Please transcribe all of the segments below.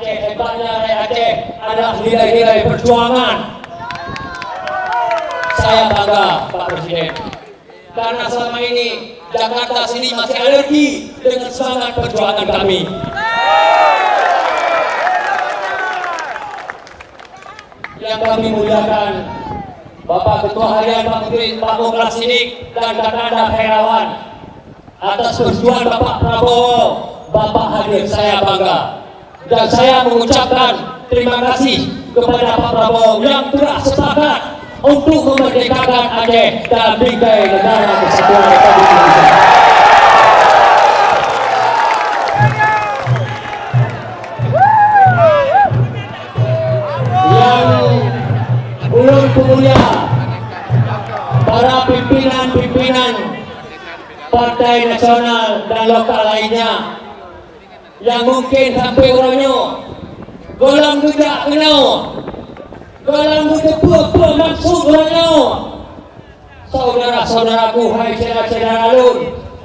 Aceh, hebatnya rakyat Aceh adalah nilai-nilai perjuangan. Saya bangga, Pak Presiden, karena selama ini Jakarta sini masih alergi dengan semangat perjuangan kami. Yang kami muliakan Bapak Ketua Harian Pak Menteri Pak Mukhlas Siddiq dan Kakanda Herawan, atas persetujuan Bapak Prabowo, Bapak hadir, saya bangga. Dan saya mengucapkan terima kasih kepada Pak Prabowo yang telah sepakat untuk memerdekakan Aceh dalam bingkai negara kesatuan Republik Indonesia. Yang ulun pemulia, para pimpinan partai nasional dan lokal lainnya yang mungkin sampai orangnya golang tidak kenal, golang tidak apa maksud orangnya. Saudara-saudaraku, hai saudara-saudara alun,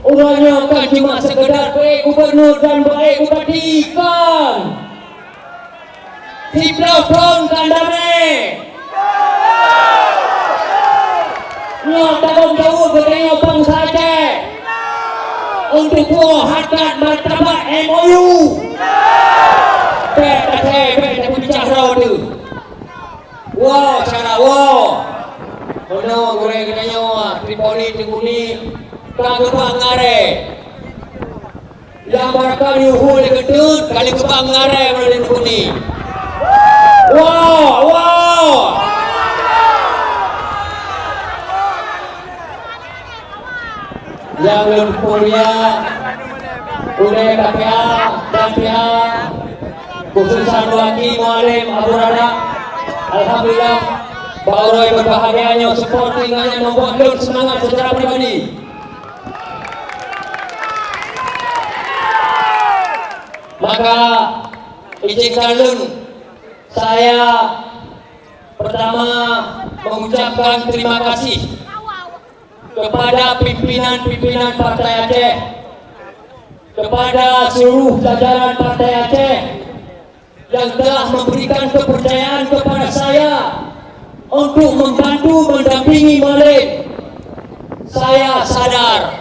orangnya kan cuma sekedar baik gubernur dan baik bupati kan. Diplong kan damai. Nyo tanggung jawab bedanya bangsa Aceh untuk buah harkat martabat MOU. Beta bicara tu. Wow, cara wow. Ono goreng kenanya Tripoli Teguni kang ngare. Yang barangkali uhul gedut kali kebang ngare mulai Teguni. Wow, wow. Yang lebih mulia budaya KPA dan pihak khususan Waki Mualim Abu Rada, alhamdulillah Pak Roy berbahagianya supportingnya membuat Lun semangat secara pribadi. Maka izinkan Lun saya pertama mengucapkan terima kasih kepada pimpinan Partai Aceh, kepada seluruh jajaran Partai Aceh yang telah memberikan kepercayaan kepada saya untuk membantu mendampingi Malik. Saya sadar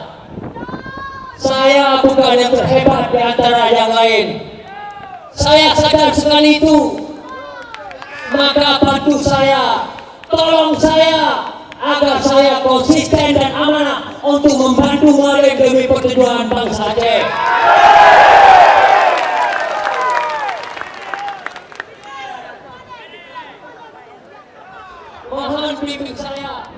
saya bukan yang terhebat di antara yang lain. Saya sadar sekali itu. Maka bantu saya, tolong saya agar saya konsisten dan amanah untuk membantu Malik demi pertujuan bangsa Aceh. Mohon bimbing saya.